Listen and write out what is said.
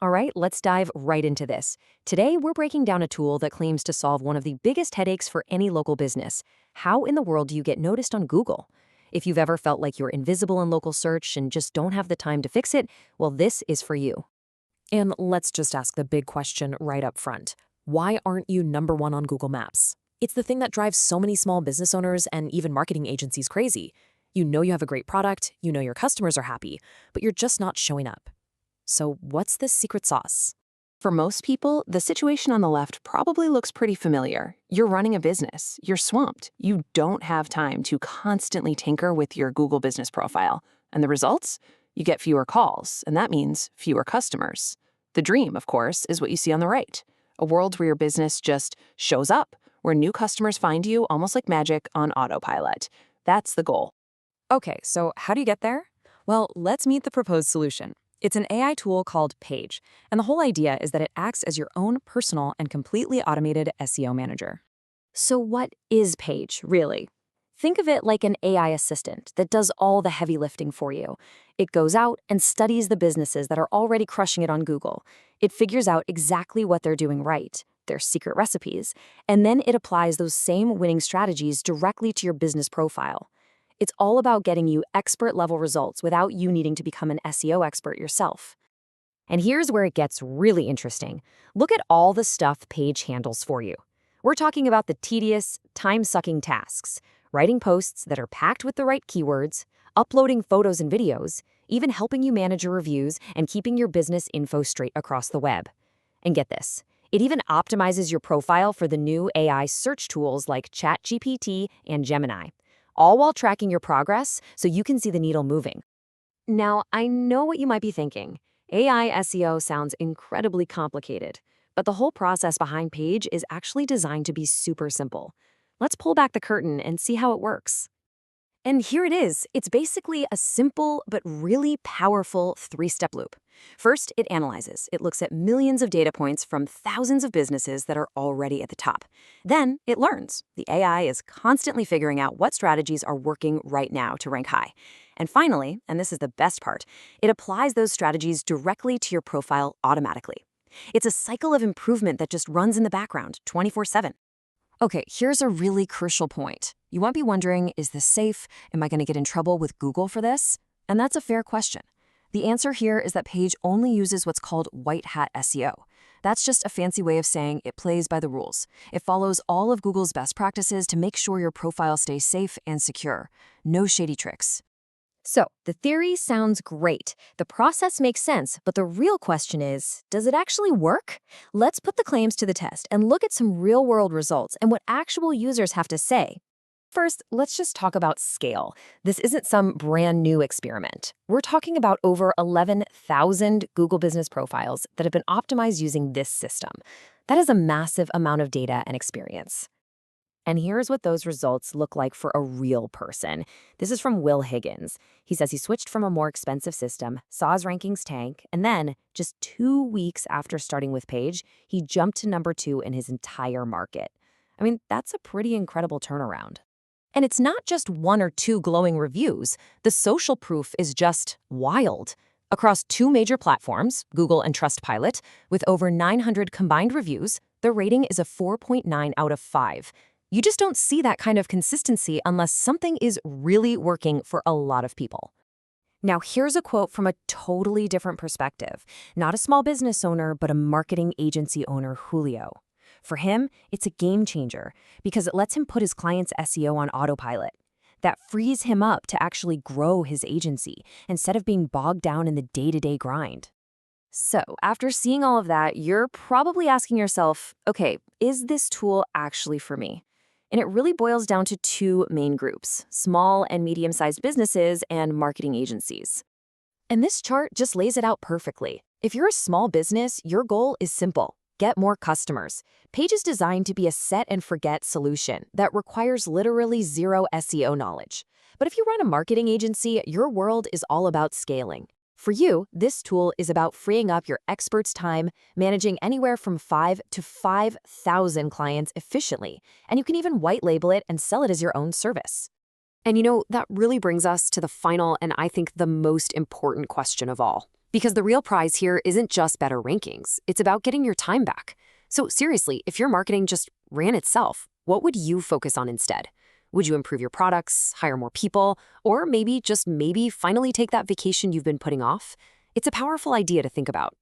All right, let's dive right into this. Today, we're breaking down a tool that claims to solve one of the biggest headaches for any local business. How in the world do you get noticed on Google? If you've ever felt like you're invisible in local search and just don't have the time to fix it, well, this is for you. And let's just ask the big question right up front. Why aren't you #1 on Google Maps? It's the thing that drives so many small business owners and even marketing agencies crazy. You know you have a great product, you know your customers are happy, but you're just not showing up. So what's the secret sauce? For most people, the situation on the left probably looks pretty familiar. You're running a business, you're swamped, you don't have time to constantly tinker with your Google business profile. And the results? You get fewer calls, and that means fewer customers. The dream, of course, is what you see on the right. A world where your business just shows up, where new customers find you almost like magic on autopilot. That's the goal. Okay, so how do you get there? Well, let's meet the proposed solution. It's an AI tool called Paige, and the whole idea is that it acts as your own personal and completely automated SEO manager. So, what is Paige, really? Think of it like an AI assistant that does all the heavy lifting for you. It goes out and studies the businesses that are already crushing it on Google. It figures out exactly what they're doing right, their secret recipes, and then it applies those same winning strategies directly to your business profile. It's all about getting you expert-level results without you needing to become an SEO expert yourself. And here's where it gets really interesting. Look at all the stuff Paige handles for you. We're talking about the tedious, time-sucking tasks, writing posts that are packed with the right keywords, uploading photos and videos, even helping you manage your reviews and keeping your business info straight across the web. And get this, it even optimizes your profile for the new AI search tools like ChatGPT and Gemini, all while tracking your progress so you can see the needle moving. Now, I know what you might be thinking. AI SEO sounds incredibly complicated, but the whole process behind Paige is actually designed to be super simple. Let's pull back the curtain and see how it works. And here it is. It's basically a simple but really powerful three-step loop. First, it analyzes. It looks at millions of data points from thousands of businesses that are already at the top. Then, it learns. The AI is constantly figuring out what strategies are working right now to rank high. And finally, and this is the best part, it applies those strategies directly to your profile automatically. It's a cycle of improvement that just runs in the background 24/7. Okay, here's a really crucial point. You might be wondering, is this safe? Am I going to get in trouble with Google for this? And that's a fair question. The answer here is that Paige only uses what's called white hat SEO. That's just a fancy way of saying it plays by the rules. It follows all of Google's best practices to make sure your profile stays safe and secure. No shady tricks. So, the theory sounds great. The process makes sense, but the real question is, does it actually work? Let's put the claims to the test and look at some real-world results and what actual users have to say. First, let's just talk about scale. This isn't some brand new experiment. We're talking about over 11,000 Google business profiles that have been optimized using this system. That is a massive amount of data and experience. And here's what those results look like for a real person. This is from Will Higgins. He says he switched from a more expensive system, saw his rankings tank, and then, just 2 weeks after starting with Paige, he jumped to #2 in his entire market. I mean, that's a pretty incredible turnaround. And it's not just 1 or 2 glowing reviews. The social proof is just wild. Across 2 major platforms, Google and Trustpilot, with over 900 combined reviews, the rating is a 4.9 out of 5. You just don't see that kind of consistency unless something is really working for a lot of people. Now, here's a quote from a totally different perspective. Not a small business owner, but a marketing agency owner, Julio. For him, it's a game changer because it lets him put his clients' SEO on autopilot. That frees him up to actually grow his agency instead of being bogged down in the day-to-day grind. So, after seeing all of that, you're probably asking yourself, okay, is this tool actually for me? And it really boils down to 2 main groups, small and medium-sized businesses and marketing agencies. And this chart just lays it out perfectly. If you're a small business, your goal is simple. Get more customers. Paige is designed to be a set-and-forget solution that requires literally zero SEO knowledge. But if you run a marketing agency, your world is all about scaling. For you, this tool is about freeing up your expert's time, managing anywhere from 5 to 5,000 clients efficiently, and you can even white label it and sell it as your own service. And that really brings us to the final and I think the most important question of all. Because the real prize here isn't just better rankings, it's about getting your time back. So seriously, if your marketing just ran itself, what would you focus on instead? Would you improve your products, hire more people, or maybe, just maybe, finally take that vacation you've been putting off? It's a powerful idea to think about.